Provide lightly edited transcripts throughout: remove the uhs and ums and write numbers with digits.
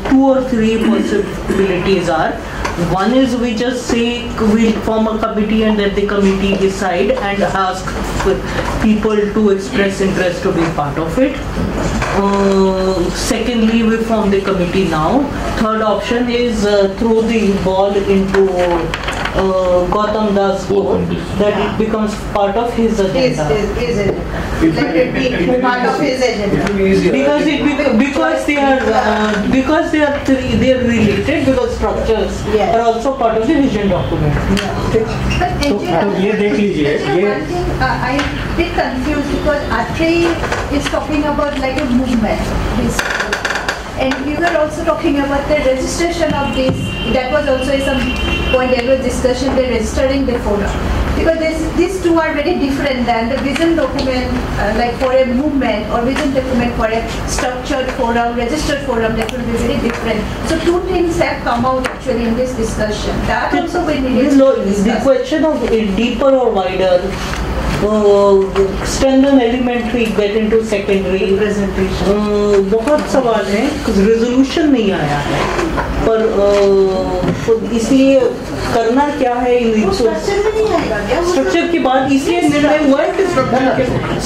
two or three possibilities are. One is we just say we'll form a committee and let the committee decide and ask people to express interest to be part of it. Secondly, we form the committee now. Third option is throw the ball into Gautam Das court, that it becomes part of his agenda. Let it be part of his agenda. Because they are related, because structures are also part of the vision document. तो ये देख लीजिए ये I bit confused because Atri is talking about like a movement, and we were also talking about the registration of this. That was also some point there was discussion, the registering the forum, because these two are very different than the vision document, like for a movement, or vision document for a structured forum, registered forum. That will be very different. So two things have come out actually in this discussion. That also we needed to discuss. The question of deeper or wider, standard elementary get into secondary representation, बहुत सवाल हैं, resolution नहीं आया है, पर इसलिए करना क्या है स्ट्रक्चर के बाद, इसलिए निर्णय हुआ है कि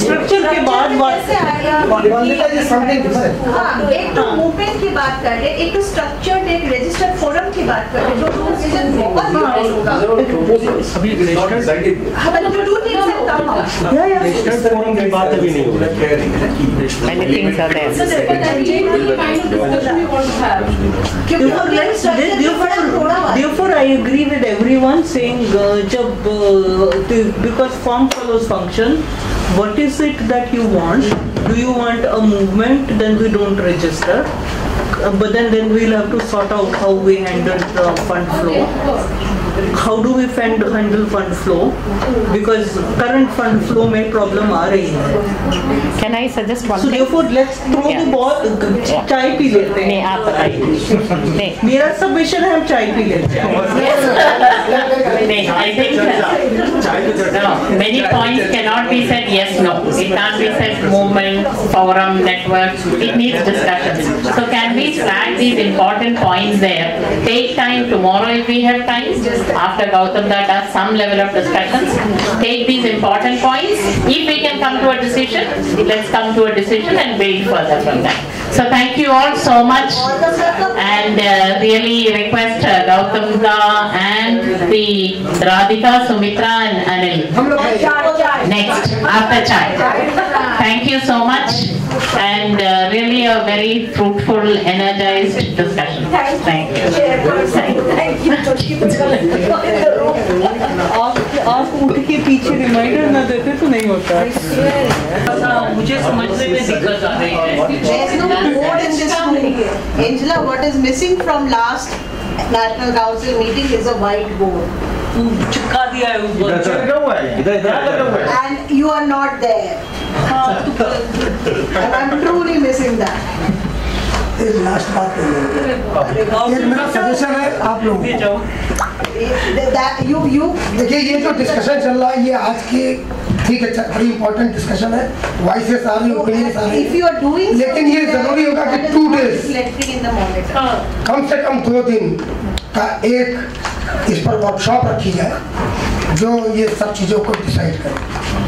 स्ट्रक्चर के बाद एक तो मूवमेंट की बात कर रहे, एक तो स्ट्रक्चर्ड एक रजिस्टर्ड फोरम की बात कर रहे, जो डिसीजन होगा सभी रजिस्टर्ड फोरम की बात अभी नहीं हो रही है। Many things are there. Therefore, I agree with everyone saying because form follows function. What is it that you want? Do you want a movement? Then we don't register. But then we'll have to sort out how we handle the fund flow. How do we handle fund flow? Because current fund flow में problem आ रही है. Can I suggest one So thing? therefore, let's throw the ball. चाय P लेते हैं. नहीं, आप बताइए. नहीं. मेरा submission है हम चाय पी लेते हैं. नहीं, I think no, many points cannot be said yes, no. It can't be said movement, forum, network. It needs discussion. So can we track these important points there? Take time tomorrow if we have time. After Gautam does some level of discussions, take these important points. If we can come to a decision, let's come to a decision and build further from that. So thank you all so much, and really request Gautam and the Radhika, Sumitra and Anil next after chai. Thank you so much, and really a very fruitful, energized discussion. Thank you. आप उठ के पीछे reminder ना देते तो नहीं होता. मुझे समझने में दिक्कत आ रही है. There's no board in this room. Angela, what is missing from last National Council meeting is a white board. चिपका दिया है ऊपर. And you are not there. And I'm truly missing that. Last बात ये मेरा सजेशन है आप लोग देखिए ये जो डिस्कशन चल रहा है ये आज की ठीक है बड़ी इंपॉर्टेंट डिस्कशन है वॉइसेस आ रही ओपिनियंस आ रही लेकिन ये जरूरी होगा कि 2 days कम से कम 2 दिन का एक इस पर वर्कशॉप रखी जाए जो ये सब चीज़ों को डिसाइड करे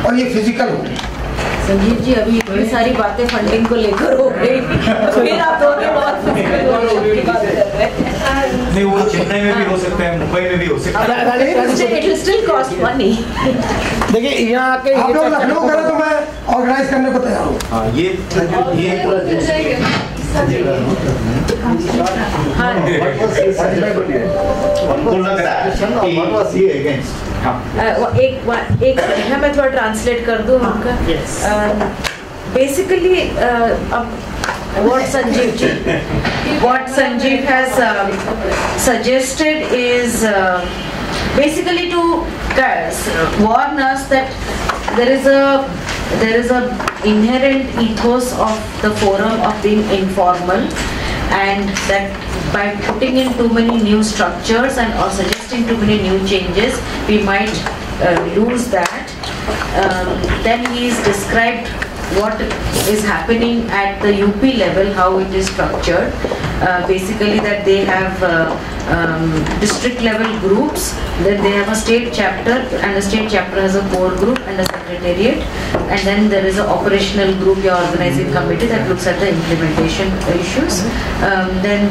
और ये फिजिकल हो. संजीव जी अभी इतनी सारी बातें फंडिंग को लेकर हो गई, फिर आप दोनों बहुत नहीं, वो चेन्नई में भी हो सकते हैं, मुंबई में भी हो सकते हैं. It will still cost money. देखिए यहाँ आके आप लोग लखनऊ करें तो मैं ऑर्गेनाइज करने को तैयार हूँ. हाँ ये एक मैं थोड़ा ट्रांसलेट कर दूँ उनका. Basically, what Sanjeev has suggested is basically to warn us that there is a inherent ethos of the forum of being informal, and that by putting in too many new structures and or suggesting too many new changes, we might lose that. Then he is described what is happening at the UP level, how it is structured. basically that they have district level groups, then they have a state chapter, and the state chapter has a core group and a secretariat, and then there is an operational group, your organizing committee, that looks at the implementation issues. Then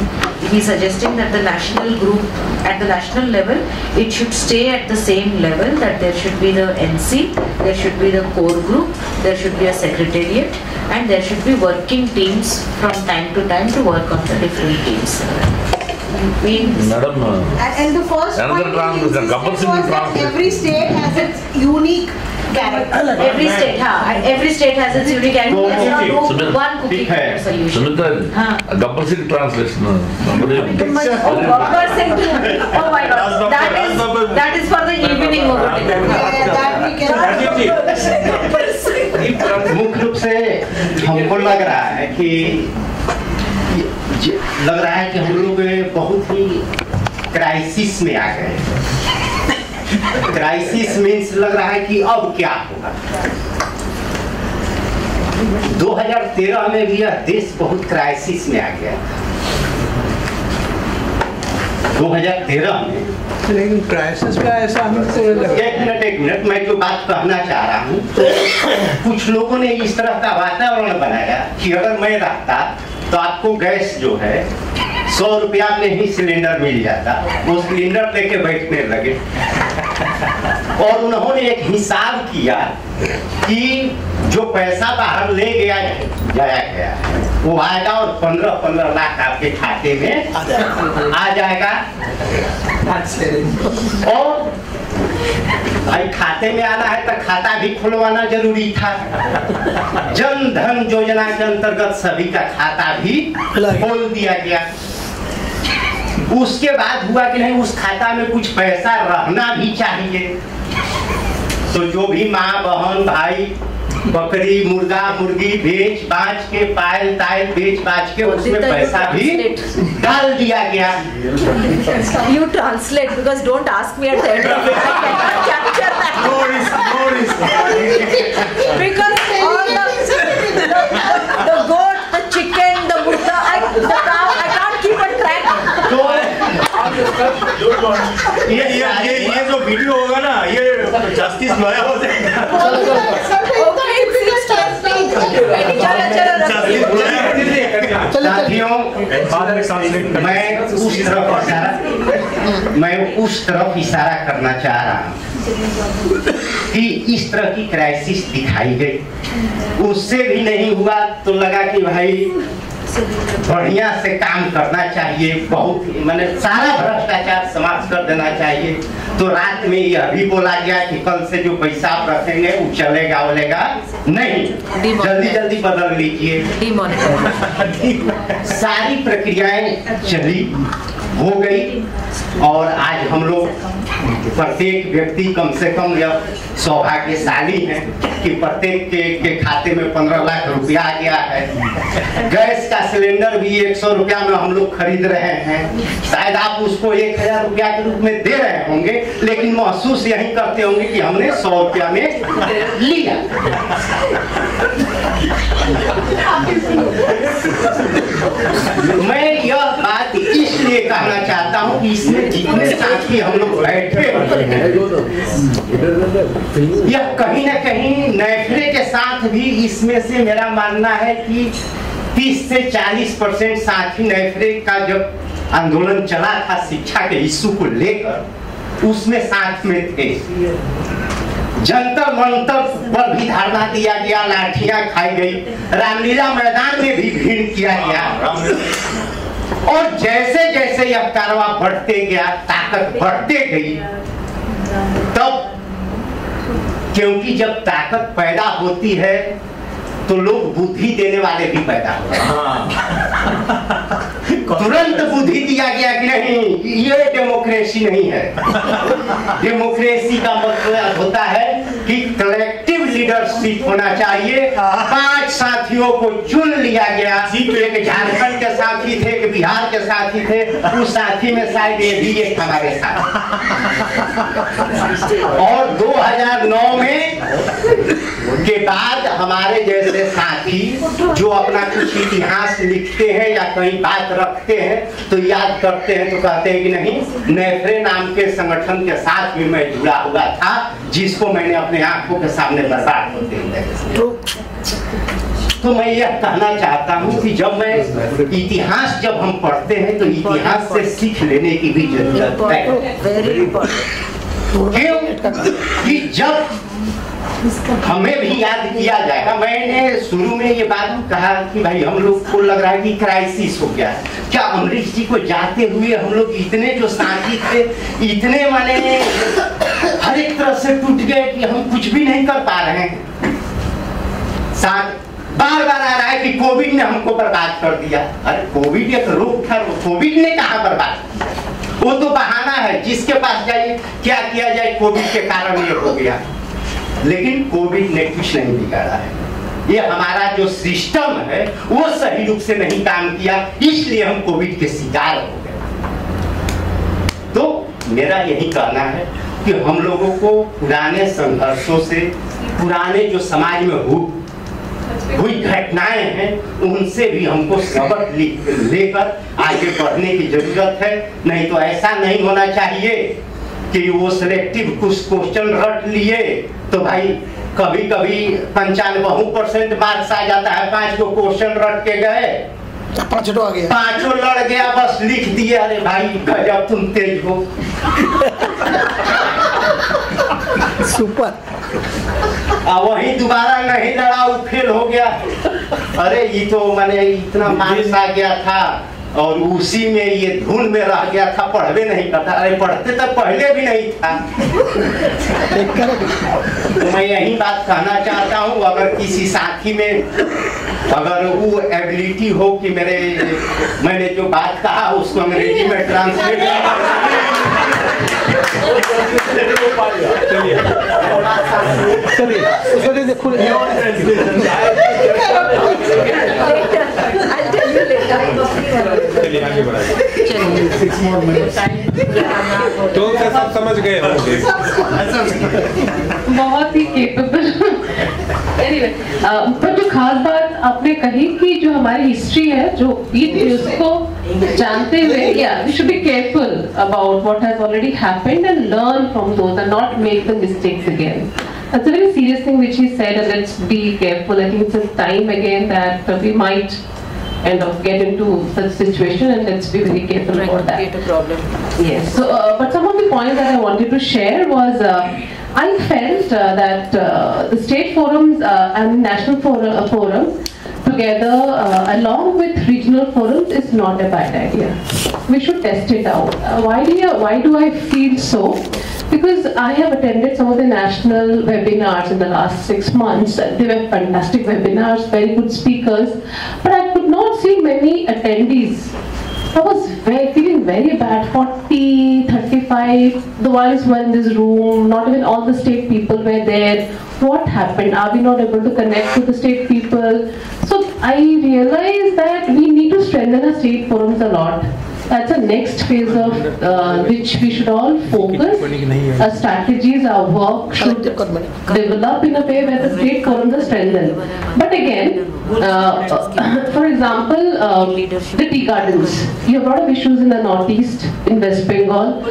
he's suggesting that the national group, at the national level, it should stay at the same level, that there should be the NC, there should be the core group, there should be a secretariat, and there should be working teams from time to time to work on the different teams. Madam, And the first another point translation, compulsory was that translation. every state has its unique character. Every state has its unique and let's not do one cookie cutter solution. Sumita, a compulsory translation. Oh my God, that is for the evening over dinner. That we can. मुख्य रूप से हमको लग रहा है कि हम लोग बहुत ही क्राइसिस में आ गए। क्राइसिस मीन्स लग रहा है कि अब क्या होगा। 2013 में भी यह देश बहुत क्राइसिस में आ गया। 2013 में लेकिन क्राइसिस का ऐसा एक मिनट मैं जो बात कहना चाह रहा हूँ, तो कुछ लोगों ने इस तरह का वातावरण बनाया कि अगर मैं रहता तो आपको गैस जो है 100 रुपया में ही सिलेंडर मिल जाता, वो सिलेंडर लेके बैठने लगे। और उन्होंने एक हिसाब किया कि जो पैसा बाहर ले जाया गया वो आएगा और 15 लाख आपके खाते में आ जाएगा। और भाई खाते में आना है तो खाता भी खुलवाना जरूरी था। जन धन योजना के अंतर्गत सभी का खाता भी खोल दिया गया। उसके बाद हुआ कि नहीं, उस खाता में कुछ पैसा रहना भी चाहिए। तो जो भी माँ बहन भाई बकरी मुर्गा मुर्गी बेच बाच के पायल तायल बेच बाच के उसमें पैसा भी डाल दिया गया। You translate because don't ask me at the end of it. I cannot capture that. Because all the goat, the chicken, the murga, the cow, I can't keep a track. ये जो वीडियो होगा ना, ये justice lawyer हो जाएगा। साथियों, मैं उस तरफ इशारा करना चाह रहा हूँ कि इस तरह की क्राइसिस दिखाई गई। उससे भी नहीं हुआ तो लगा कि भाई बढ़िया से काम करना चाहिए, बहुत मैंने सारा भ्रष्टाचार समाप्त कर देना चाहिए। तो रात में यह भी बोला गया कि कल से जो पैसा आप रखेंगे वो चलेगा नहीं, जल्दी बदल लीजिए। सारी प्रक्रियाएं चली हो गई और आज हम लोग प्रत्येक व्यक्ति कम से कम यह सौभाग्यशाली है कि प्रत्येक के खाते में 15 लाख रुपया आ गया है। गैस का सिलेंडर भी 100 रुपया में हम लोग खरीद रहे हैं। शायद आप उसको 1000 रुपया के रूप में दे रहे होंगे, लेकिन महसूस यही करते होंगे कि हमने 100 रुपया में लिया। मैं यह बात इसलिए कहना चाहता हूँ कि इसमें जितने साथी हम लोग बैठे यह कहीं न कहीं नैफरे के साथ भी, इसमें से मेरा मानना है कि 30 से 40% साथी नैफरे का जब आंदोलन चला था शिक्षा के इश्यू को लेकर, उसमें साथ में थे। जंतर मंतर पर भी धरना दिया गया, लाठियां खाई गई, रामलीला मैदान में भी भीड़ किया गया। और जैसे जैसे यह कारवा बढ़ते गया, ताकत बढ़ते गई, तब क्योंकि जब ताकत पैदा होती है तो लोग बुद्धि देने वाले भी पैदा होते हैं। तुरंत बुद्धि दिया गया कि नहीं, ये डेमोक्रेसी नहीं है। डेमोक्रेसी का मतलब होता है कि कलेक्टिव लीडरशिप होना चाहिए। 5 साथियों को चुन लिया गया, एक झारखंड के साथी थे, एक बिहार के साथी थे, उस साथी में शायद ये भी एक हमारे साथ। और 2009 में के बाद हमारे जैसे साथी जो अपना कुछ इतिहास लिखते हैं या कहीं बात रखते हैं तो याद करते हैं, तो कहते हैं कि नहीं, नेफ्रे नाम के संगठन के साथ भी मैं जुड़ा हुआ था, जिसको मैंने अपने आंखों के सामने बर्बाद होते हुए। तो मैं यह कहना चाहता हूँ कि जब मैं इतिहास जब हम पढ़ते हैं तो इतिहास से सीख लेने की भी जरूरत है। क्यों कि जब हमें भी याद किया जाएगा, मैंने शुरू में ये बात कहा कि भाई हम लोग को लग रहा है कि क्राइसिस हो गया। क्या अमरीश जी को जाते हुए हम लोग इतने जो साथी थे, इतने माने हर एक तरह से टूट गए कि हम कुछ भी नहीं कर पा रहे हैं। साथ बार बार आ रहा है कि कोविड ने हमको बर्बाद कर दिया। अरे कोविड एक रोग था, कोविड ने कहा बर्बाद किया? वो तो बहाना है, जिसके पास जाइए क्या किया जाए, कोविड के कारण ये हो गया। लेकिन कोविड ने कुछ नहीं बिगाड़ा है, ये हमारा जो सिस्टम है वो सही रूप से नहीं काम किया, इसलिए हम कोविड के शिकार हो गए। तो मेरा यही कहना है कि हम लोगों को पुराने संघर्षों से, पुराने जो समाज में हुई घटनाएं हैं, उनसे भी हमको सबक लेकर आगे बढ़ने की जरूरत है। नहीं तो ऐसा नहीं होना चाहिए कि वो सिलेक्टिव कुछ क्वेश्चन रट लिए तो भाई कभी कभी 95% मार्क्स आ जाता है, 5 को क्वेश्चन रट के गए, पांचों आ गया, पांचों लड़ गया, बस लिख दिए। अरे भाई गजब तुम तेज हो। सुपर। वही दोबारा नहीं लड़ा, वो फेल हो गया। अरे ये तो मैंने इतना मार्क्स आ गया था और उसी में ये धुन में रह गया था, पढ़वे नहीं करता। अरे पढ़ते तो पहले भी नहीं था। तो मैं यही बात कहना चाहता हूँ, अगर किसी साथी में अगर वो एबिलिटी हो कि मैंने जो बात कहा उसको अंग्रेजी में ट्रांसलेट तो सब समझ गए होंगे। बहुत ही केपेबल। पर जो खास बात आपने कही कि जो हमारी हिस्ट्री है, जो उसको जानते हुए, we should be careful about what has already happened and learn from those and not make the mistakes again. That's a very serious thing which he said, and let's be careful. I think it's a time again that we might end up get into such situation, and let's be very careful about that. Create a problem. Yes. So, but some of the points that I wanted to share was I felt that the state forums and national forum together along with regional forums is not a bad idea. We should test it out. Why do I feel so? Because I have attended some of the national webinars in the last 6 months. They were fantastic webinars, very good speakers, but I could not see many attendees. I was feeling very bad. 40, 35, the ones were in this room, not even all the state people were there. What happened? Are we not able to connect with the state people? So I realized that we need to strengthen our state forums a lot. That's the next phase of which we should all focus. Our strategies, our work should develop in a way where the state forums are strengthened. But again, for example, the tea gardens. You have a lot of issues in the northeast, in West Bengal.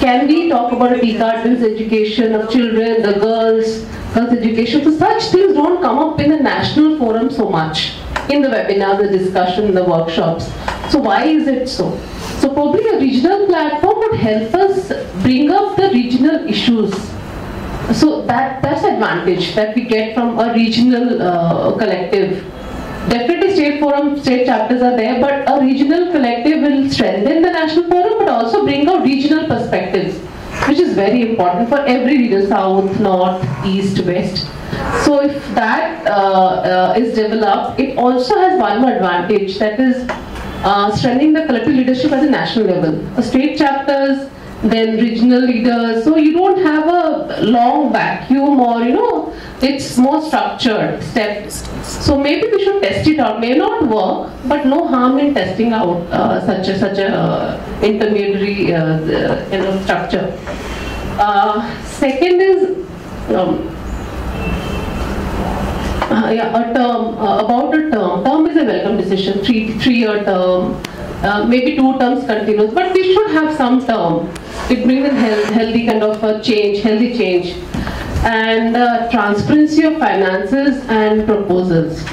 Can we talk about tea gardens, education of children, the girls' education? So such things don't come up in the national forum so much. In the webinars, the discussion, the workshops. So why is it so? So probably a regional platform would help us bring up the regional issues. So that's advantage that we get from a regional collective. Definitely state forum, state chapters are there, but a regional collective will strengthen the national forum but also bring out regional perspectives, which is very important for every region, south, north, east, west. So if that is developed, it also has one more advantage, that is strengthening the collective leadership at the national level. State chapters, then regional leaders, so you don't have a long vacuum or it's more structured steps. So maybe we should test it out. May not work, but no harm in testing out such a intermediary structure. Second is Yeah, a term, about a term. Term is a welcome decision, three-year term, maybe 2 terms continuous, but we should have some term. It brings in healthy kind of a change, healthy change. And transparency of finances and proposals.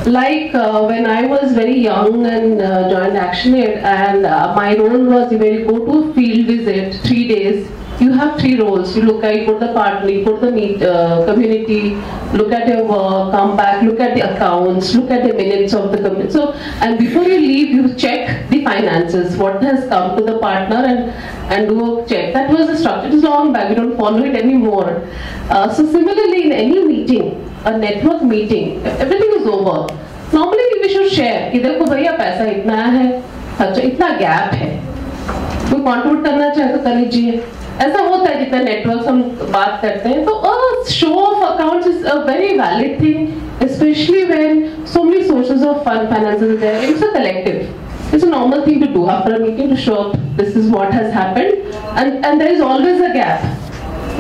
Like when I was very young and joined ActionAid, and my role was when you go to a field visit, 3 days, you have 3 roles. You look at, you put the partner, you put the community, look at your work, come back, look at the accounts, look at the minutes of the community. So, and before you leave, you check the finances, what has come to the partner, and do a check. That was the structure. It is long back, we don't follow it anymore. So similarly, in any meeting, a network meeting, everything is over. Normally we should share कि देखो भैया पैसा इतना है, अच्छा इतना gap है, कोई कंट्रीब्यूट करना चाहे तो कर लीजिए. ऐसा होता है जितना नेटवर्क हम बात करते हैं. तो a show of accounts is a very valid thing, especially when so many sources of finances are there. It's a collective. It's a normal thing to do after a meeting to show up this is what has happened, and there is always a gap.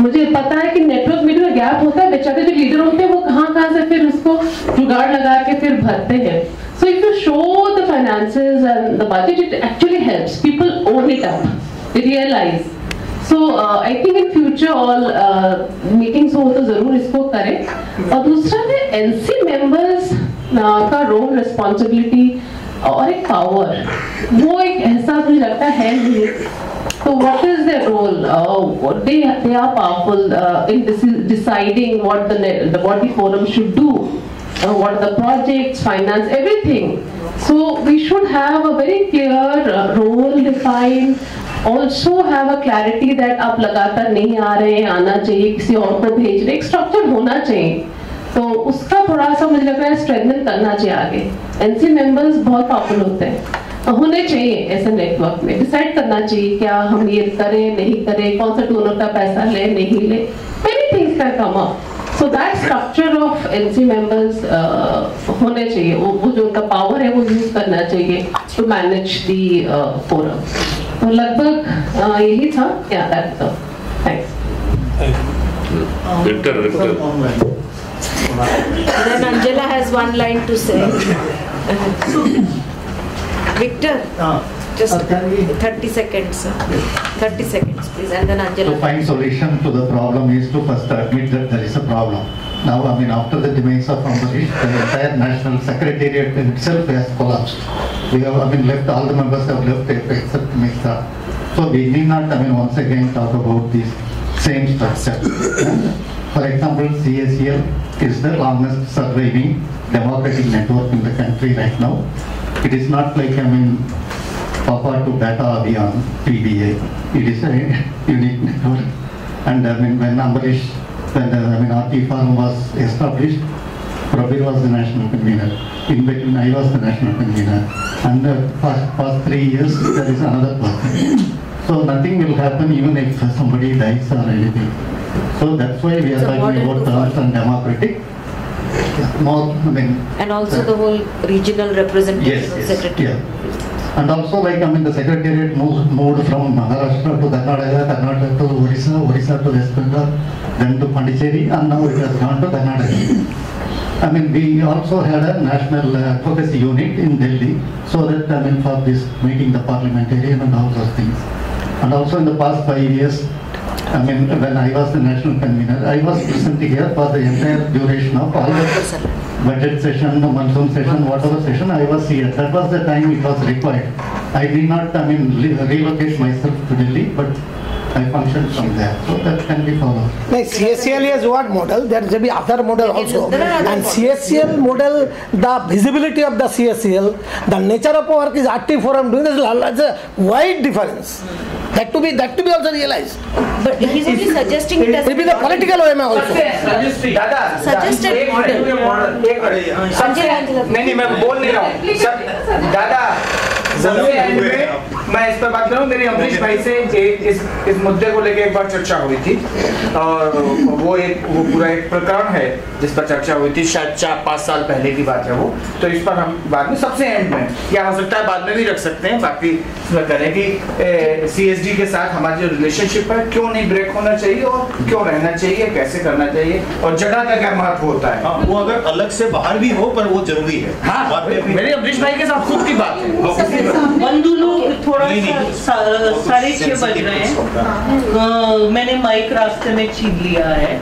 मुझे पता है कि network meeting में gap होता है, बेचारे जो leader होते हैं वो कहाँ से फिर उसको जुगाड़ लगा के फिर भरते हैं. So if you show the finances and the budget, it actually helps. People own it up. They realize. So I think in future all meetings हो तो जरूर इसको करें. और दूसरा है NC members का रोल, रिस्पॉन्सिबिलिटी और एक पावर, वो एक एहसास मुझे लगता है नहीं. So what is their role? They are powerful in deciding what the forum should do, what are the projects, finance, everything. So we should have a very clear role defined. Also have a clarity that आप लगातार नहीं आ रहे हैं, आना चाहिए, किसी और को भेज रहे, एक स्ट्रक्चर होना चाहिए. तो उसका थोड़ा सा मुझे लग रहा है स्ट्रेंथन करना चाहिए आगे. NC मेंबर्स बहुत पावरफुल होते हैं, होने चाहिए ऐसे नेटवर्क में. डिसाइड करना चाहिए क्या हम ये करें नहीं करें, कौन सा डोनर का पैसा ले नहीं ले. Many things can come up. So that structure of NC members होने चाहिए. वो जो उनका पावर है वो यूज करना चाहिए to manage the forum. तो लगभग यही था. Yeah, that's all. Thanks. Victor. Then Angela has one line to say. Victor, just 30 seconds. 30 seconds, please, and then Angela. To find solution to the problem is to first admit that there is a problem. Now, I mean, after the demise of Ambarish, the entire national secretariat itself has collapsed. We have, I mean, left, all the members have left except Mr. So we need not, I mean, once again talk about this same structure. For example, CSCL is the longest surviving democratic network in the country right now. It is not like, I mean, Papa to Beta Abhiyan, PBA. It is a unique network. And I mean, when Ambarish, when RT Forum was established, Prabir was the national convener. In between, I was the national convener. And the past 3 years, there is another person. So nothing will happen even if somebody dies or anything. So that's why we are talking about terms and democratic. More, I mean, and also the whole regional representation of secretary. Yeah. And also, like, I mean, the secretariat moved from Maharashtra to Karnataka, Karnataka to Odisha, Odisha to West Bengal, then to Pondicherry, and now it has gone to Karnataka. I mean, we also had a national advocacy unit in Delhi, so that, I mean, for this meeting the parliamentarian and all those things. And also in the past 5 years, I mean, when I was the national convener, I was present here for the entire duration of all the budget session, the monsoon session, whatever session, I was here. That was the time it was required. I did not, I mean, relocate myself to Delhi, but I functioned from there. So that can be followed. Like CSCL is what model? There will be other model also. And CSCL model, the visibility of the CSCL, the nature of work is RT Forum doing this. It's a wide difference. That to be also realized. But he's only suggesting it as it be the political way also. Suggested model. नहीं मैं बोल नहीं रहा हूँ sir. दादा सबसे and में मैं इस पर बात करूं, मेरी अमरीश भाई से इस मुद्दे को लेकर एक बार चर्चा हुई थी और वो पूरा एक प्रकरण है जिस पर चर्चा हुई थी, शायद 4-5 साल पहले की बात है वो। तो इस पर हम बाद में सबसे एंड में, क्या हो सकता है बाद में भी रख सकते हैं, बाकी इसमें करें कि CSD के साथ हमारी जो रिलेशनशिप है क्यों नहीं ब्रेक होना चाहिए और क्यों रहना चाहिए, कैसे करना चाहिए और जगह का क्या महत्व होता है। वो अगर अलग से बाहर भी हो पर वो जरूरी है। हाँ, मेरे अमरीश भाई के साथ खुद की बात है। बंधु लोग थोड़ा साढ़े 6 बज रहे हैं, मैंने माइक रास्ते में छीन लिया है।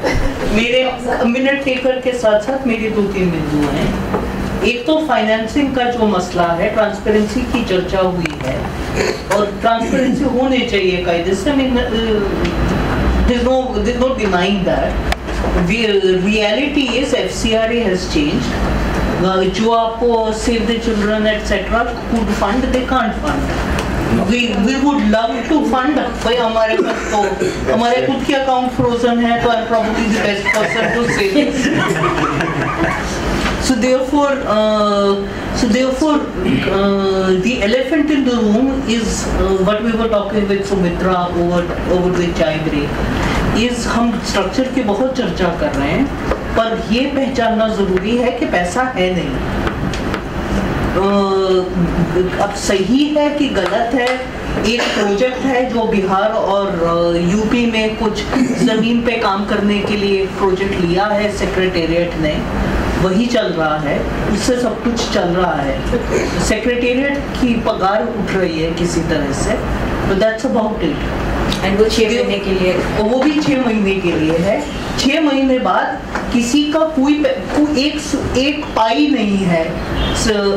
मेरे मिनट टेकर के साथ साथ मेरी 2-3 बिंदु हैं। एक तो फाइनेंसिंग का जो मसला है, ट्रांसपेरेंसी की चर्चा हुई है और ट्रांसपेरेंसी होने चाहिए कायदे से। there's no denying that. The reality is FCRA has changed. जो आपको Save the Children etc. could fund, they can't fund. We would love to fund, भाई हमारे पास तो हमारे खुद के अकाउंट फ्रोजन है, तो I'm probably the best person to say this. So therefore, the elephant in the room is what we were talking with Sumitra over the chai break. is हम structure की बहुत चर्चा कर रहे हैं, पर ये पहचानना जरूरी है कि पैसा है नहीं। अब सही है कि गलत है, एक प्रोजेक्ट है जो बिहार और यूपी में कुछ जमीन पे काम करने के लिए प्रोजेक्ट लिया है सेक्रेटेरिएट ने, वही चल रहा है, उससे सब कुछ चल रहा है। सेक्रेटेरिएट की पगार उठ रही है किसी तरह से, तो दैट्स अबाउट इट। एंड वो 6 महीने के लिए, वो भी 6 महीने के लिए है। 6 महीने बाद किसी का कोई एक पाई नहीं है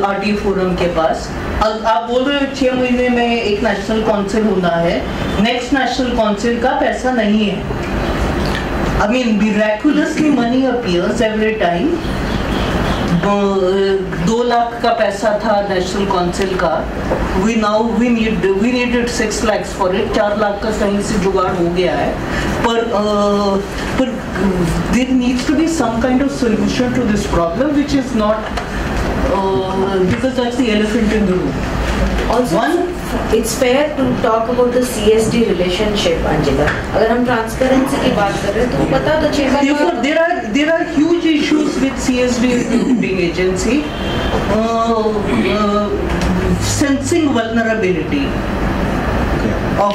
आरटी फोरम के पास। आप बोल रहे हो 6 महीने में एक नेशनल काउंसिल होना है, नेक्स्ट नेशनल काउंसिल का पैसा नहीं है। I mean, miraculously money appears every time. 2 lakh का पैसा था नेशनल काउंसिल का, we needed 6 lakhs for it. 4 lakh का कहीं से जुगाड़ हो गया है, पर there needs to be some kind of solution to this problem, which is not because that's the elephant in the room. Also, it's fair to talk about the CSD relationship, Angela. अगर हम transparency की बात कर रहे हैं तो पता तो चाहिए। Therefore, there are huge issues with CSD recruiting agency, sensing vulnerability of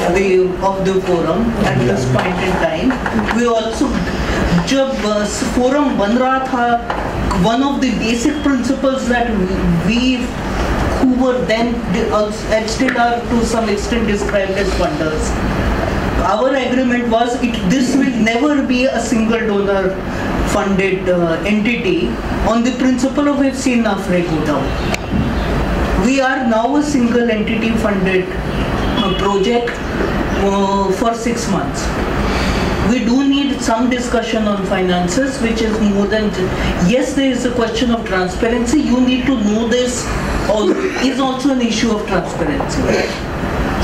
the forum at this point in time. We also, जब forum बन रहा था, one of the basic principles that we who were then still are to some extent described as funders. Our agreement was this will never be a single donor funded entity on the principle of we've seen NAFRE go down. We are now a single entity funded project for 6 months. We do need some discussion on finances, which is more than yes, there is a question of transparency. You need to know this is also an issue of transparency.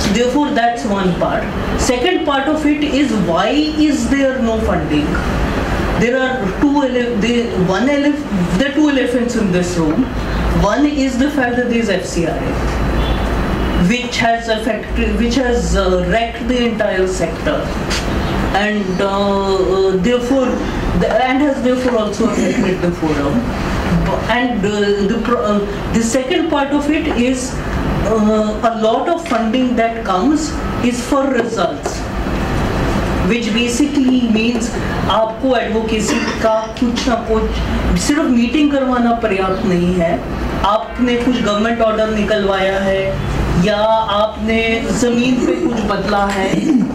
So therefore, that's one part. Second part of it is why is there no funding? There are two elephants in this room. One is the fact that there is FCRA, which has wrecked the entire sector. And therefore also affected the forum. And the second part of it is a lot of funding that comes is for results, which basically means आपको advocacy का कुछ ना कुछ सिर्फ meeting करवाना पर्याप्त नहीं है। आपने कुछ गवर्नमेंट ऑर्डर निकलवाया है या आपने जमीन पे कुछ बदला है,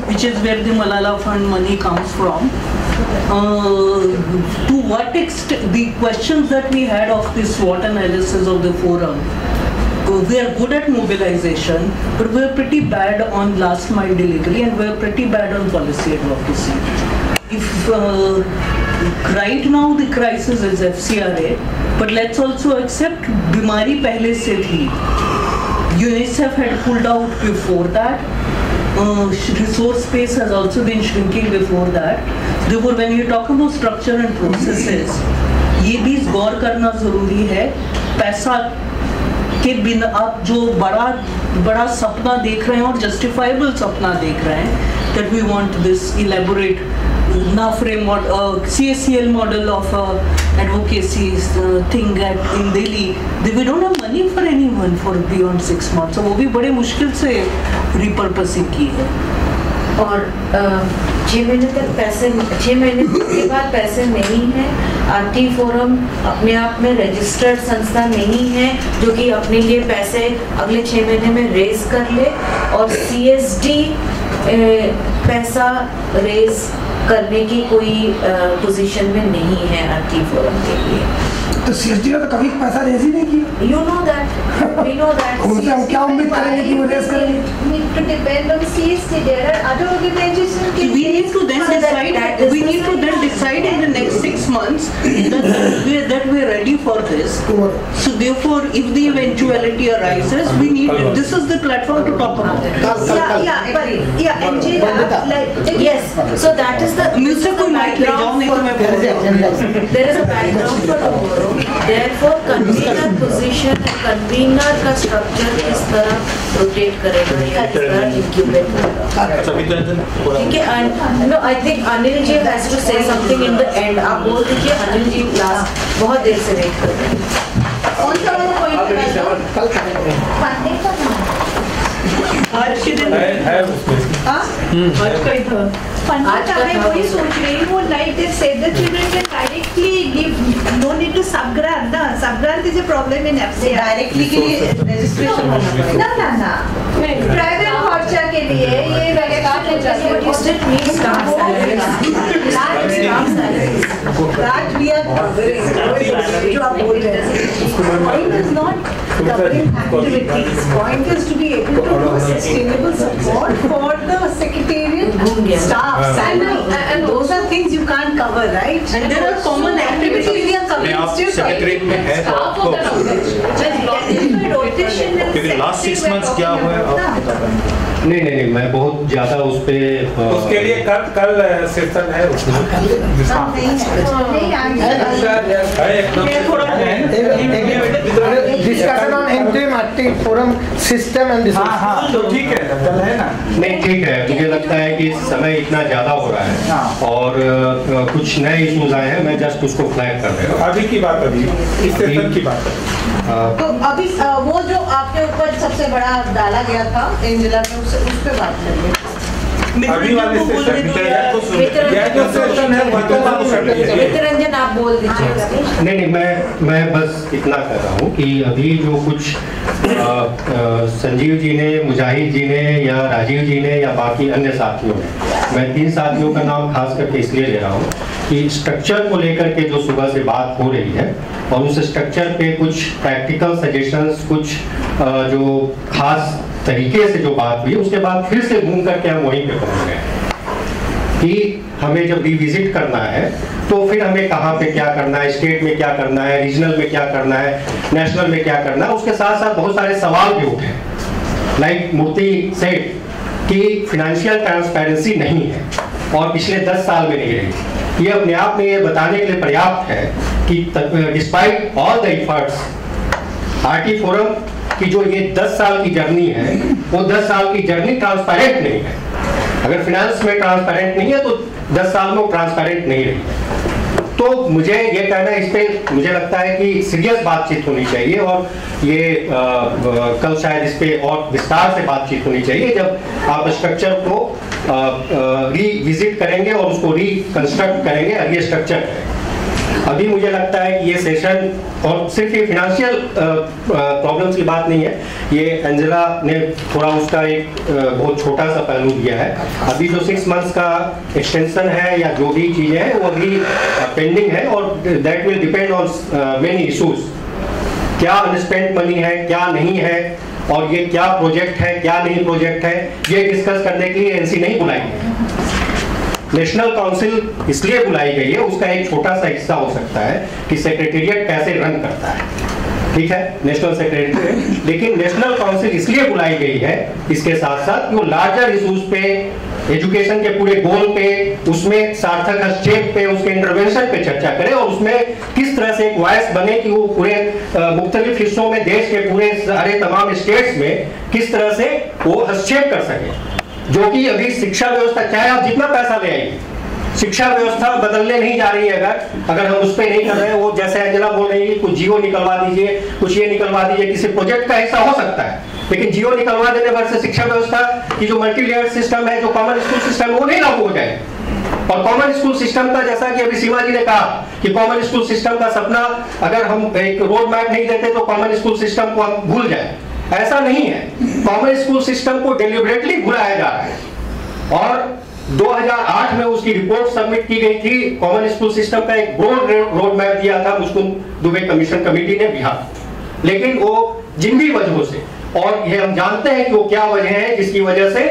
which is where the Malala Fund money comes from. To what extent the questions that we had of the SWOT analysis of the forum, we are good at mobilization, but we are pretty bad on last mile delivery and we are pretty bad on policy advocacy. If right now the crisis is FCRA, but let's also accept बीमारी पहले से थी. UNICEF had pulled out before that. Resource space has also been shrinking before that. Therefore, when you talk about structure and processes, ये भी गौर करना जरूरी है. पैसा के बिना आप जो बड़ा सपना देख रहे हैं और जस्टिफाइबल सपना देख रहे हैं, that we want this elaborate NAFRE model, CSCL model of advocacy thing in Delhi. We don't have money for anyone for beyond 6 months. So वो भी बड़े मुश्किल से repurposing की है. और 6 महीने तक पैसे, 6 महीने के बाद पैसे नहीं है। आरटी फोरम अपने आप में रजिस्टर्ड संस्था नहीं है जो कि अपने लिए पैसे अगले 6 महीने में रेज कर ले, और CSD पैसा रेज करने की कोई पोजीशन में नहीं है आरटी फोरम के लिए। तो CSD ने तो कभी पैसा रेज ही नहीं किया। You know that, we know that। उनसे हम क्या उम्मीद करेंगे कि वो रेज करेंगे? Need to depend on CSD. There are other organizations. We need to then decide. We need to then decide in the next 6 months that we are ready for this. So therefore, if the eventuality arises, we need. This is the platform to talk about it. Yes. So that is the. मुझसे कोई mic ले जाओ, नहीं तो मैं बोल दूँगा। There is a background for tomorrow. Therefore, convener position and convener का structure किस तरह rotate करेगा या किस तरह incubate करेगा। ठीक है, and no, I think Anil ji has to say something in the end. आप बोल दीजिए, अनिल जी last बहुत देर से वेट कर रहे हैं। कौन सा वाला point funding का आज के दिन आज का ही था। फंडिंग का मैं वही सोच रही हूँ, like they said the children can directly give, no need to sub-grant, ना sub-grant is a problem in FCI. Directly के लिए registration होना पड़ेगा। ना प्राइवेट खर्चा के लिए ये वैकेट हो जाती है। You still need staff salaries। That we are covering, जो आप बोल रहे हैं। Point is not covering activities. Point is to be able to do sustainable support for the secretariat staff. And those are things you can't cover, right? And there are common activities we are covering still. Secretariat में है तो आपको क्योंकि last 6 months क्या हुआ है आप बता पाएंगे? नहीं, मैं बहुत ज्यादा उस पे उसके लिए कल सेशन है discussion on interim RT forum system and तो ठीक है, कल है ना? नहीं, ठीक है। मुझे लगता है कि समय इतना ज्यादा हो रहा है और कुछ नए इश्यूज आए हैं, मैं जस्ट उसको फ्लैग कर रहा हूँ। अभी की बात, अभी इस सेशन की बात तो अभी वो जो आपके ऊपर सबसे बड़ा डाला गया था एंजेला में, उस पे बात करिए। अभी वाले रंजन आप बोल दीजिए। नहीं, मैं बस इतना कर रहा हूँ कि अभी जो कुछ संजीव जी ने, मुजाहिद जी ने या राजीव जी ने या बाकी अन्य साथियों ने, मैं 3 साथियों का नाम खास करके इसलिए ले रहा हूँ कि स्ट्रक्चर को लेकर के जो सुबह से बात हो रही है और उस स्ट्रक्चर पे कुछ प्रैक्टिकल सजेशंस, कुछ जो खास तरीके से जो बात हुई, उसके बाद फिर से घूम करके हम वहीं पे पहुंच गए कि हमें जब रिविजिट करना है तो फिर हमें कहाँ पे क्या करना है, स्टेट में क्या करना है, रीजनल में क्या करना है, नेशनल में क्या करना है। उसके साथ साथ बहुत सारे सवाल भी उठे, लाइक मूर्ति सेठ कि फाइनेंशियल ट्रांसपेरेंसी नहीं है और पिछले 10 साल में नहीं रही। ये अपने आप में ये बताने के लिए पर्याप्त है कि despite all the efforts RT forum कि जो ये 10 साल की जर्नी है वो 10 साल की जर्नी ट्रांसपेरेंट नहीं है। अगर फिनेंस में ट्रांसपेरेंट नहीं है तो 10 साल में ट्रांसपेरेंट नहीं रही। तो मुझे ये कहना है, इस पे मुझे लगता है कि सीरियस बातचीत होनी चाहिए और ये कल शायद इस पे और विस्तार से बातचीत होनी चाहिए जब आप स्ट्रक्चर को रीविजिट करेंगे और उसको रिकंस्ट्रक्ट करेंगे, ये स्ट्रक्चर है। अभी मुझे लगता है कि ये सेशन, और सिर्फ ये फिनेंशियल प्रॉब्लम्स की बात नहीं है, ये एंजेला ने थोड़ा उसका एक बहुत छोटा सा पहलू दिया है। अभी जो 6 मंथ्स का एक्सटेंशन है या जो भी चीज़ें हैं वो अभी पेंडिंग है और that will depend on many issues. क्या अनस्पेंड मनी है, क्या नहीं है, और ये क्या प्रोजेक्ट है, क्या नहीं प्रोजेक्ट है, ये डिस्कस करने के लिए एनसी नहीं बुलाई है। नेशनल काउंसिल इसलिए बुलाई गई है, उसका एक छोटा सा हिस्सा हो सकता है कि सेक्रेटेरिएट कैसे रन करता है। ठीक है, नेशनल सेक्रेटरी। लेकिन नेशनल काउंसिल इसलिए बुलाई गई है इसके साथ साथ कि वो लार्जर इशूज पे, एजुकेशन के पूरे गोल पे, उसमें सार्थक हस्तक्षेप पे, उसके इंटरवेंशन पे चर्चा करे और उसमें किस तरह से एक वॉइस बने कि वो पूरे मुख्तलिफ हिस्सों में, देश के पूरे सारे तमाम स्टेट्स में किस तरह से वो हस्तक्षेप कर सके। जो कि अभी शिक्षा व्यवस्था, चाहे आप जितना पैसा ले आइए, शिक्षा व्यवस्था बदलने नहीं जा रही है अगर हम उस पर नहीं कर रहे हैं। वो जैसे अंजना बोल रही है, कुछ जियो निकलवा दीजिए, कुछ ये निकलवा दीजिए, किसी प्रोजेक्ट का हिस्सा हो सकता है, लेकिन जियो निकलवा देने भर से शिक्षा व्यवस्था की जो मल्टी लेयर सिस्टम है, जो कॉमन स्कूल सिस्टम, वो नहीं लागू हो जाए। और कॉमन स्कूल सिस्टम का, जैसा कि अभी सीमा जी ने कहा कि कॉमन स्कूल सिस्टम का सपना अगर हम एक रोड मैप नहीं देते तो कॉमन स्कूल सिस्टम को हम भूल जाए, ऐसा नहीं है। कॉमन स्कूल सिस्टम को डेलिबरेटली भुलाया जा रहा है और 2008 में उसकी रिपोर्ट सबमिट की गई थी। कॉमन स्कूल सिस्टम का एक ब्रॉड रोड मैप दिया था मुस्कुंद दुबे कमीशन कमेटी ने बिहार, लेकिन वो जिन भी वजहों से, और ये हम जानते हैं कि वो क्या वजह है जिसकी वजह से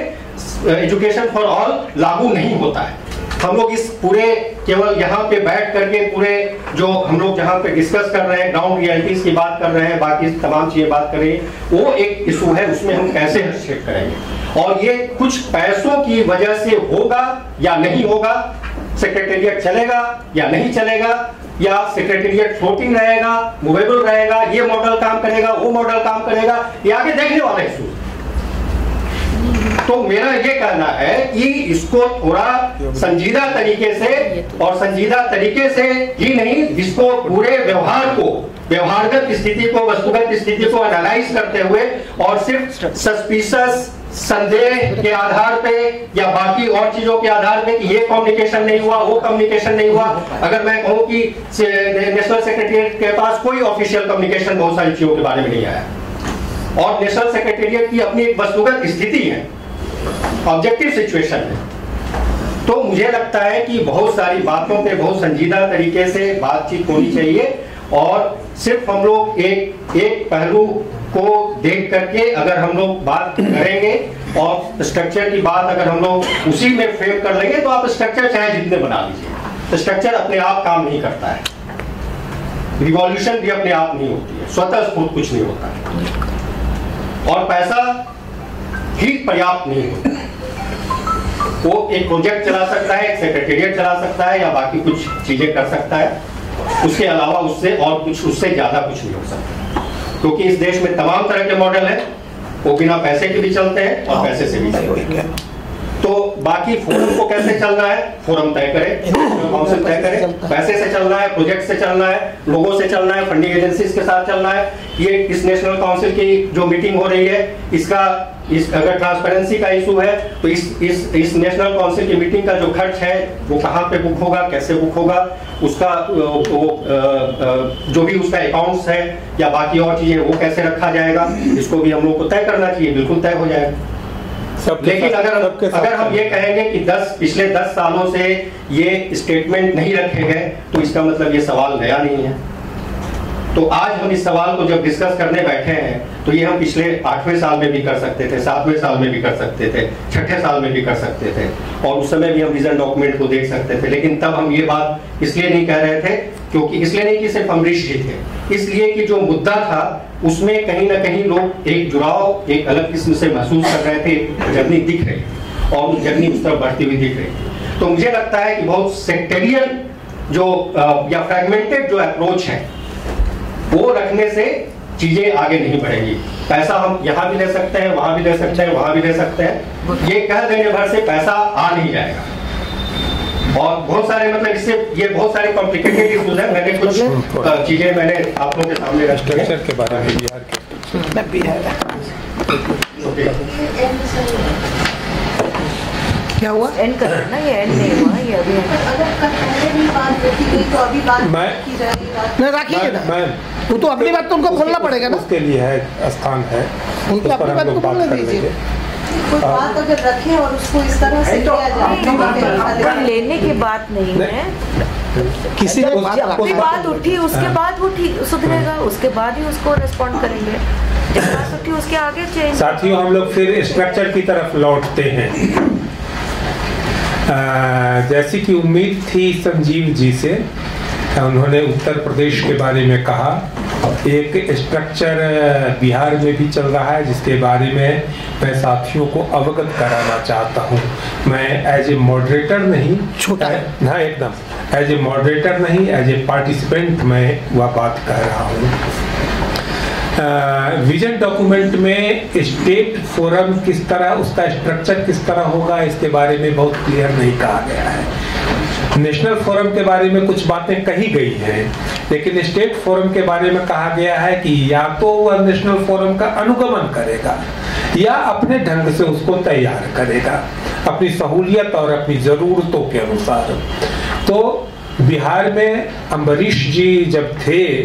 एजुकेशन फॉर ऑल लागू नहीं होता है। हम लोग इस पूरे केवल यहाँ पे बैठ करके पूरे जो हम लोग जहाँ पे डिस्कस कर रहे हैं, ग्राउंड रियलिटीज की बात कर रहे हैं, बाकी तमाम चीजें बात कर रहे हैं, वो एक इशू है, उसमें हम कैसे हस्तक्षेप करेंगे और ये कुछ पैसों की वजह से होगा या नहीं होगा, सेक्रेटेरिएट चलेगा या नहीं चलेगा, या सेक्रेटेरिएट फ्लोटिंग रहेगा, मूवेबल रहेगा, ये मॉडल काम करेगा, वो मॉडल काम करेगा, ये आगे देखने वाला इशू। तो मेरा ये कहना है कि इसको थोड़ा संजीदा तरीके से, और संजीदा तरीके से ही नहीं, इसको पूरे व्यवहार को, व्यवहारगत स्थिति को, वस्तुगत स्थिति को एनालाइज करते हुए और सिर्फ सस्पिशियस, संदेह के आधार पे या बाकी और चीजों के आधार पे कि ये कम्युनिकेशन नहीं हुआ, वो कम्युनिकेशन नहीं हुआ। अगर मैं कहूं कि नेशनल सेक्रेटेरिएट के पास कोई ऑफिशियल कम्युनिकेशन बहुत सारी चीजों के बारे में नहीं आया, और नेशनल सेक्रेटेरिएट की अपनी एक वस्तुगत स्थिति है, ऑब्जेक्टिव सिचुएशन है, तो मुझे लगता है कि बहुत सारी बातों पे बहुत संजीदा तरीके से बातचीत होनी चाहिए और सिर्फ हम लोग एक पहलू को देख करके अगर हम लोग बात करेंगे और स्ट्रक्चर की बात अगर हम लोग उसी में फ्रेम कर लेंगे तो आप स्ट्रक्चर चाहे जितने बना लीजिए, स्ट्रक्चर अपने आप काम नहीं करता है, रिवॉल्यूशन भी अपने आप नहीं होती है, स्वतः स्फूर्त कुछ नहीं होता है, और पैसा ही पर्याप्त नहीं होता है। वो एक प्रोजेक्ट चला सकता है, एक सेक्रेटेरिएट चला सकता है या बाकी कुछ चीजें कर सकता है, उसके अलावा उससे और कुछ, उससे ज्यादा कुछ नहीं हो सकता, क्योंकि इस देश में तमाम तरह के मॉडल हैं, वो बिना पैसे के भी चलते हैं और पैसे से भी चलते हैं। तो बाकी फोरम को कैसे चलना है, फोरम तय करे, काउंसिल तय करे, पैसे से चलना है, प्रोजेक्ट से चलना है, लोगों से चलना है, फंडिंग एजेंसीज के साथ चलना है। ये इस नेशनल काउंसिल की जो मीटिंग हो रही है, इसका अगर ट्रांसपेरेंसी का इशू है तो इस नेशनल काउंसिल की मीटिंग का जो खर्च है वो कहाँ पे बुक होगा, कैसे बुक होगा, उसका जो भी उसका अकाउंट्स है या बाकी और चीजें वो कैसे रखा जाएगा, इसको भी हम लोग को तय करना चाहिए, बिल्कुल तय हो जाएगा। लेकिन अगर हम ये कहेंगे कि पिछले 10 सालों से ये स्टेटमेंट नहीं रखे गए तो इसका मतलब ये सवाल नया नहीं है। तो आज हम इस सवाल को जब डिस्कस करने बैठे हैं तो ये हम पिछले 8वें साल में भी कर सकते थे, 7वें साल में भी कर सकते थे, 6ठे साल में भी कर सकते थे, और उस समय भी हम विजन डॉक्यूमेंट को देख सकते थे। लेकिन तब हम ये बात इसलिए नहीं कह रहे थे, क्योंकि इसलिए नहीं कि सिर्फ अमरीश जी थे, इसलिए कि जो मुद्दा था उसमें कहीं ना कहीं लोग एक जुड़ाव, एक अलग किस्म से महसूस कर रहे थे, जर्नी दिख रही और उस जर्नी उस तरफ बढ़ती हुई दिख रही। तो मुझे लगता है कि बहुत सेक्टेरियन जो या फ्रैगमेंटेड जो अप्रोच है वो रखने से चीजें आगे नहीं बढ़ेगी। पैसा हम यहाँ भी ले सकते हैं, वहां भी ले सकते हैं, वहां भी ले सकते हैं, ये कह देने भर से पैसा आ नहीं जाएगा। और बहुत सारे मतलब इससे ये बहुत सारे कॉम्प्लिकेटेड इश्यूज हैं। मैंने कुछ चीजें मैंने आप लोगों के सामने रखी हैं के बारे में क्या हुआ? एंड करना, ये एंड नहीं हुआ, ये अभी नहीं रखिए ना, वो तो अपनी बात तो उनको खोलना पड़ेगा ना, उसके लिए है स्थान है, उनको अपनी बात को बोलने दीजिए। कोई बात अगर रखे और उसको इस तरह से किया जाए, लेने की बात नहीं है, किसी ने अपनी बात उठी उसके बाद वो ठीक सुधरेगा, उसके बाद ही उसको रिस्पॉन्ड करेंगे, जब बात उठी उसके आगे चेंज। साथियों, हम लोग फिर स्ट्रक्चर की तरफ लौटते हैं। जैसी कि उम्मीद थी संजीव जी से, उन्होंने उत्तर प्रदेश के बारे में कहा एक स्ट्रक्चर बिहार में भी चल रहा है जिसके बारे में मैं साथियों को अवगत कराना चाहता हूँ। मैं एज ए मॉडरेटर नहीं, हाँ एकदम एज ए मॉडरेटर नहीं, एज ए पार्टिसिपेंट मैं वह बात कर रहा हूँ। विजन डॉक्यूमेंट में स्टेट फोरम किस तरह, उसका स्ट्रक्चर किस तरह होगा, इसके बारे में बहुत क्लियर नहीं कहा गया है। नेशनल फोरम के बारे में कुछ बातें कही गई हैं, लेकिन स्टेट फोरम के बारे में कहा गया है कि या तो वह नेशनल फोरम का अनुगमन करेगा या अपने ढंग से उसको तैयार करेगा अपनी सहूलियत और अपनी ज़रूरतों के अनुसार। तो बिहार में अम्बरीश जी जब थे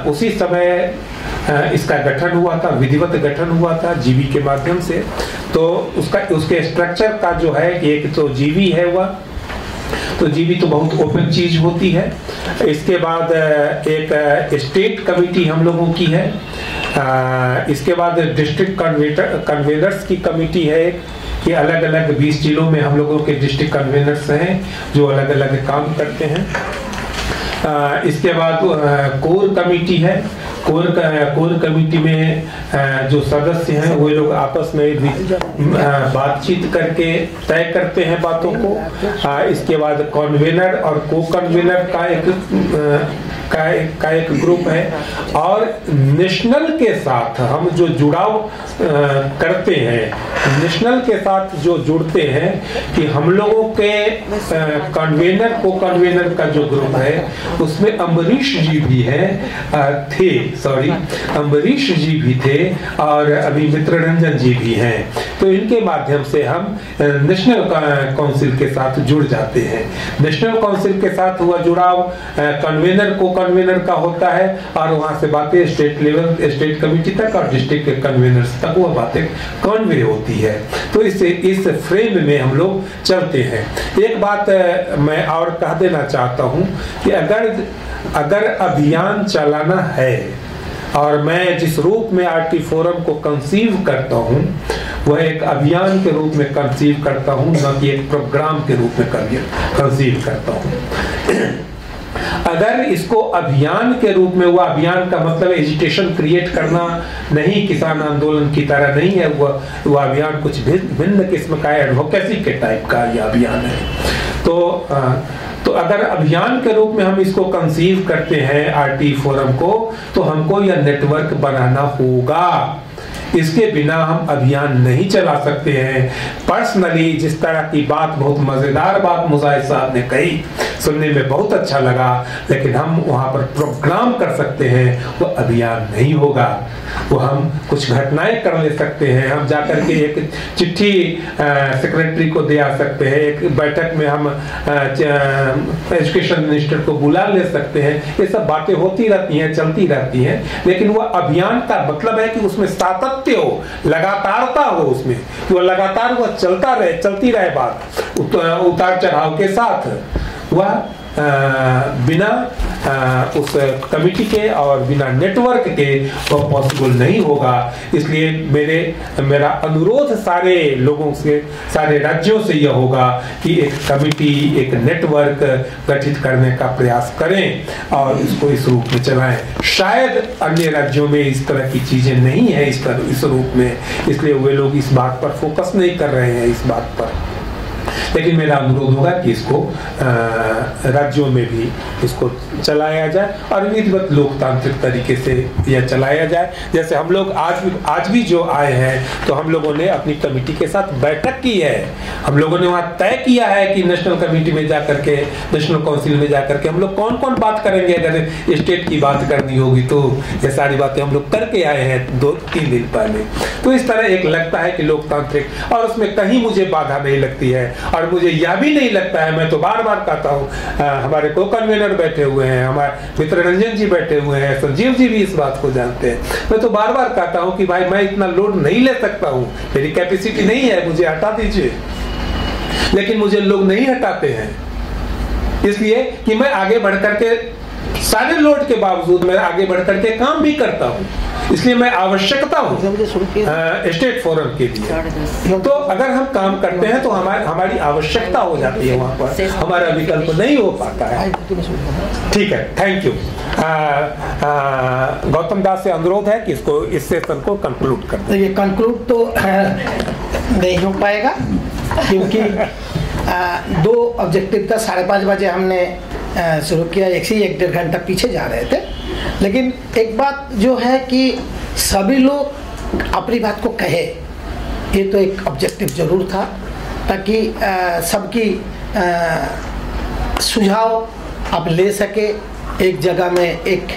उसी समय इसका गठन हुआ था, विधिवत गठन हुआ था जीवी के माध्यम से। तो उसके स्ट्रक्चर का जो है कि एक तो जीवी है वह, तो जीवी तो बहुत ओपन चीज होती है। इसके बाद एक स्टेट कमेटी हम लोगों की है, इसके बाद डिस्ट्रिक्ट कन्वेनर्स की कमेटी है कि अलग अलग 20 जिलों में हम लोगों के डिस्ट्रिक्ट कन्वेनर्स हैं जो अलग अलग काम करते हैं। इसके बाद कोर कमेटी है, कोर कमेटी में जो सदस्य हैं वो लोग आपस में बातचीत करके तय करते हैं बातों को। इसके बाद कन्वेनर और को कन्वेनर का एक ग्रुप है, और नेशनल के साथ हम जो जुड़ाव करते हैं, नेशनल के साथ जो जुड़ते हैं कि हम लोगों के कन्वेनर को कन्वेनर का जो ग्रुप है उसमें अम्बरीश जी भी अम्बरीश जी भी थे और अभी मित्ररंजन जी भी हैं। तो इनके माध्यम से हम नेशनल काउंसिल के साथ जुड़ जाते हैं। नेशनल काउंसिल के साथ हुआ जुड़ाव कन्वेनर को कन्वेनर का होता है और वहां से बातें स्टेट लेवल, स्टेट कमेटी तक और डिस्ट्रिक्ट के कन्वेनर्स तक वह बातें कन्वे होती है। तो इस फ्रेम में हम लोग चलते हैं। एक बात मैं और कह देना चाहता हूं कि अगर अभियान चलाना है और मैं जिस रूप में आरटी फोरम को कंसीव करता हूं वह एक अभियान के रूप में कंसीव करता हूं, न कि एक प्रोग्राम के रूप में कंसीव करता हूं। अगर इसको अभियान के रूप में, हुआ अभियान का मतलब एजिटेशन क्रिएट करना नहीं, किसान आंदोलन की तरह नहीं है, वह अभियान कुछ भिन्न किस्म का एडवोकेसी के टाइप का यह अभियान है। तो अगर अभियान के रूप में हम इसको कंसीव करते हैं आरटी फोरम को, तो हमको यह नेटवर्क बनाना होगा। इसके बिना हम अभियान नहीं चला सकते हैं। पर्सनली जिस तरह की बात, बहुत मजेदार बात मुजाहिद साहब ने कही, सुनने में बहुत अच्छा लगा, लेकिन हम वहां पर प्रोग्राम कर सकते हैं, वो अभियान नहीं होगा। वो हम कुछ घटनाएं कर ले सकते हैं, हम जाकर के एक चिट्ठी सेक्रेटरी को दे आ सकते हैं, एक बैठक में हम एजुकेशन मिनिस्टर को बुला ले सकते हैं। ये सब बातें होती रहती हैं, चलती रहती हैं, लेकिन वो अभियान का मतलब है कि उसमें सातत्य हो, लगातारता हो, उसमें कि वो लगातार वो चलती रहे बात उतार चढ़ाव के साथ। वह बिना उस कमिटी के और बिना नेटवर्क के वो पॉसिबल नहीं होगा। इसलिए मेरा अनुरोध सारे लोगों से, सारे राज्यों से यह होगा कि एक कमिटी, एक नेटवर्क गठित करने का प्रयास करें और इसको इस रूप में चलाएं। शायद अन्य राज्यों में इस तरह की चीजें नहीं है इस रूप में, इसलिए वे लोग इस बात पर फोकस नहीं कर रहे हैं इस बात पर। लेकिन मेरा अनुरोध होगा कि इसको राज्यों में भी इसको चलाया जाए और विधिवत लोकतांत्रिक तरीके से यह चलाया जाए। जैसे हम लोग आज भी जो आए हैं, तो हम लोगों ने अपनी कमेटी के साथ बैठक की है। हम लोगों ने वहाँ तय किया है कि नेशनल कमेटी में जाकर के, नेशनल काउंसिल में जाकर के हम लोग कौन कौन बात करेंगे। अगर स्टेट की बात करनी होगी तो ये सारी बातें हम लोग करके आए हैं 2-3 दिन पहले। तो इस तरह एक लगता है कि लोकतांत्रिक, और उसमें कहीं मुझे बाधा नहीं लगती है। और मुझे यह भी नहीं लगता है, मैं तो बार बार कहता हूँ, हमारे को कन्वेनर बैठे हुए हैं, हमारे मित्ररंजन जी बैठे हुए हैं, संजीव जी भी इस बात को जानते हैं। मैं तो बार बार कहता हूँ कि भाई मैं इतना लोड नहीं ले सकता हूँ, मेरी कैपेसिटी नहीं है, मुझे हटा दीजिए। लेकिन मुझे लोग नहीं हटाते हैं, इसलिए कि मैं आगे बढ़ करके, सारे लोड के बावजूद मैं आगे बढ़ करके काम भी करता हूँ। इसलिए मैं आवश्यकता हूँ स्टेट फोरम के लिए। तो अगर हम काम करते हैं तो हमारी आवश्यकता हो जाती है वहाँ पर, हमारा विकल्प नहीं हो पाता है। ठीक है, थैंक यू। गौतम दास से अनुरोध है कि इसको इस सेशन को कंक्लूड कर दें। ये कंक्लूड तो नहीं हो पाएगा क्योंकि 2 ऑब्जेक्टिव था। 5:30 बजे हमने शुरू किया, एक डेढ़ घंटा पीछे जा रहे थे। लेकिन एक बात जो है कि सभी लोग अपनी बात को कहे, ये तो एक ऑब्जेक्टिव जरूर था, ताकि सबकी सुझाव आप ले सके, एक जगह में एक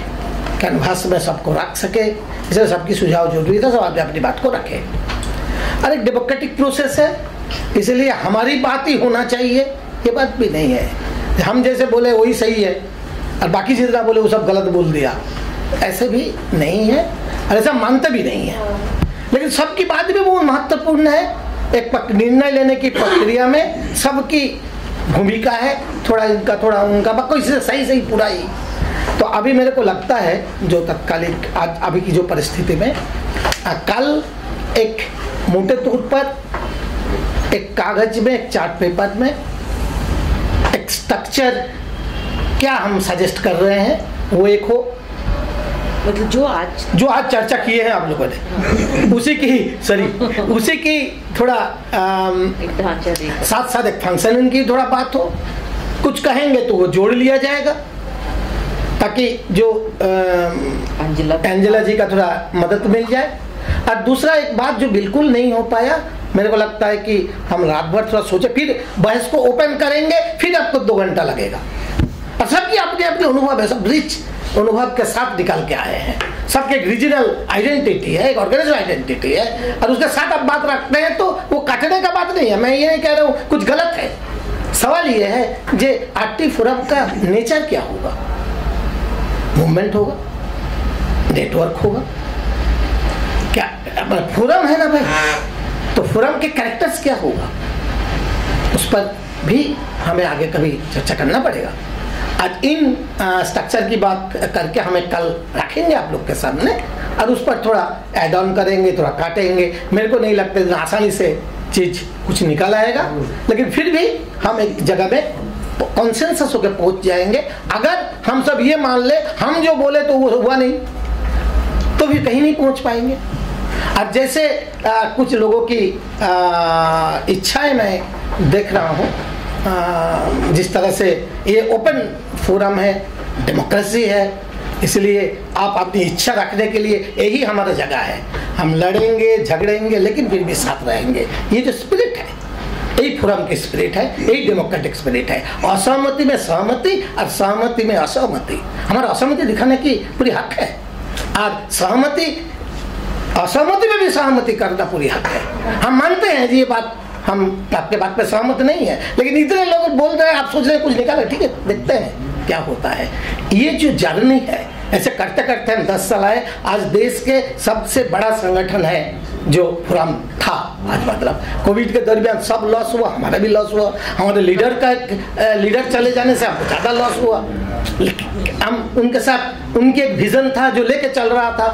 कैनवास में सबको रख सके। इसलिए सबकी सुझाव जरूरी था, सब अपनी बात को रखे। और एक डेमोक्रेटिक प्रोसेस है, इसलिए हमारी बात ही होना चाहिए, ये बात भी नहीं है हम जैसे बोले वही सही है और बाकी जितना बोले वो सब गलत बोल दिया, ऐसे भी नहीं है और ऐसा मानते भी नहीं है। लेकिन सबकी बात भी बहुत महत्वपूर्ण है। एक निर्णय लेने की प्रक्रिया में सबकी भूमिका है, थोड़ा इनका थोड़ा उनका, कोई सही पूरा ही। तो अभी मेरे को लगता है जो तत्कालिक आज अभी की जो परिस्थिति में, कल एक मोटे तौर पर एक कागज में, एक चार्ट पेपर में एक स्ट्रक्चर क्या हम सजेस्ट कर रहे हैं वो एक हो, मतलब जो आज चर्चा किए हैं आप लोगों ने उसी की थोड़ा साथ साथ एक फंक्शनिंग की थोड़ा बात हो। कुछ कहेंगे तो वो जोड़ लिया जाएगा ताकि जो एंजेला जी का थोड़ा मदद मिल जाए। और दूसरा एक बात जो बिल्कुल नहीं हो पाया, मेरे को लगता है कि हम रात भर थोड़ा सोचे, फिर बहस को ओपन करेंगे, फिर आपको 2 घंटा लगेगा। और सबकी अपने अपने अनुभव है, सब रिच अनुभव के साथ निकाल के आए हैं। सबके एक रीजनल आइडेंटिटी है, एक ऑर्गेनाइज आइडेंटिटी है, और उसके साथ आप बात रखते हैं तो वो काटने का बात नहीं है। मैं ये नहीं कह रहा हूँ कुछ गलत है, सवाल ये है जे आरटी फोरम का नेचर क्या होगा। मूवमेंट होगा, नेटवर्क होगा, क्या फोरम है ना भाई, तो फोरम के कैरेक्टर्स क्या होगा, उस पर भी हमें आगे कभी चर्चा करना पड़ेगा। आज इन स्ट्रक्चर की बात करके हमें कल रखेंगे आप लोग के सामने और उस पर थोड़ा ऐड ऑन करेंगे, थोड़ा काटेंगे। मेरे को नहीं लगता आसानी से चीज कुछ निकल आएगा, लेकिन फिर भी हम एक जगह में कॉन्सेंसस होकर पहुंच जाएंगे। अगर हम सब ये मान ले हम जो बोले तो वो हुआ नहीं, तो फिर कहीं नहीं पहुंच पाएंगे। अब जैसे कुछ लोगों की इच्छाएं मैं देख रहा हूँ, जिस तरह से ये ओपन फोरम है, डेमोक्रेसी है, इसलिए आप अपनी इच्छा रखने के लिए यही हमारा जगह है। हम लड़ेंगे झगड़ेंगे लेकिन फिर भी साथ रहेंगे। ये जो स्पिरिट है, यही फोरम की स्पिरिट है, यही डेमोक्रेटिक स्पिरिट है। असहमति में सहमति और सहमति में असहमति, हमारा असहमति दिखाने की पूरी हक है और असहमति में भी सहमति करना पूरी हक है। हम मानते हैं जी ये बात, हम आपके बात पे सहमत नहीं है, लेकिन इतने लोग बोल रहे हैं, आप सोच रहे हैं कुछ निकाले, ठीक है देखते हैं क्या होता है। ये जो जर्नी है, ऐसे करते करते हम 10 साल आए। आज देश के सबसे बड़ा संगठन है जो फोरम था। आज मतलब कोविड के दरमियान सब लॉस हुआ, हमारा भी लॉस हुआ, हमारे लीडर चले जाने से हमको ज़्यादा लॉस हुआ। हम उनके साथ उनकी एक विजन था जो लेके चल रहा था।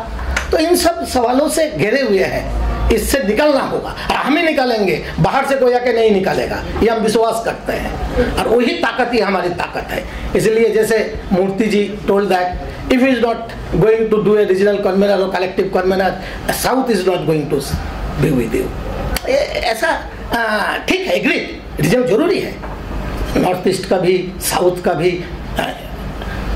तो इन सब सवालों से घिरे हुए हैं, इससे निकलना होगा, हम ही निकालेंगे, बाहर से कोई आके नहीं निकालेगा, ये हम विश्वास करते हैं और वही ताकत ही हमारी ताकत है। इसलिए जैसे Murthy ji told that if is not going to do a regional convener और collective convener, south is not going to be with you. ऐसा ठीक है, एग्रीड, रीजन जरूरी है, नॉर्थ ईस्ट का भी, साउथ का भी,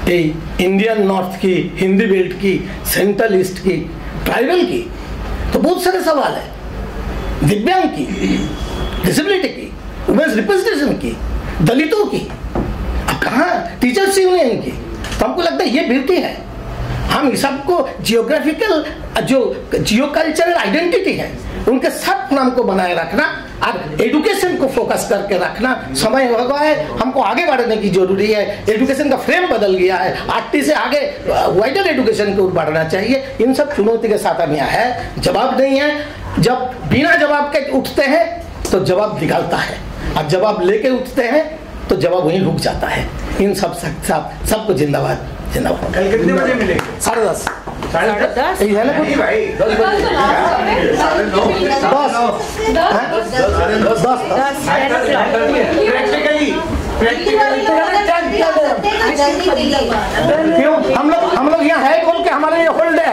इंडियन नॉर्थ की, हिंदी बेल्ट की, सेंट्रल ईस्ट की, ट्राइबल की, तो बहुत सारे सवाल है, दिव्यांग की, डिसेबिलिटी की, वुमेन्स रिप्रेजेंटेशन की, दलितों की, अब कहाँ टीचर्स यूनियन की। तो हमको लगता है ये ब्यूटी है, हम इस सबको जियोग्राफिकल जो जियो कल्चरल आइडेंटिटी है उनके साथ नाम को बनाए रखना और एजुकेशन को फोकस करके रखना। समय हो गया है, हमको आगे बढ़ने की जरूरी है। एजुकेशन का फ्रेम बदल गया है, आरटी से आगे वाइडर एजुकेशन की ओर बढ़ना चाहिए। इन सब चुनौती के साथ हम यहाँ है, जवाब नहीं है। जब बिना जवाब के उठते हैं तो जवाब निकलता है, और जवाब लेके उठते हैं तो जवाब वहीं रुक जाता है। इन सब सबको जिंदाबाद, जिंदाबाद। कल कितने बजे मिलेंगे? 10:30। 10:30 है ना कुछ? 10 क्यों हम लोग यहाँ है बोल के हमारे लिए होल्ड है,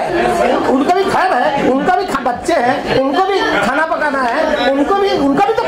उनका भी खैर है, उनका भी बच्चे हैं, उनको भी खाना पकाना है, उनका भी तो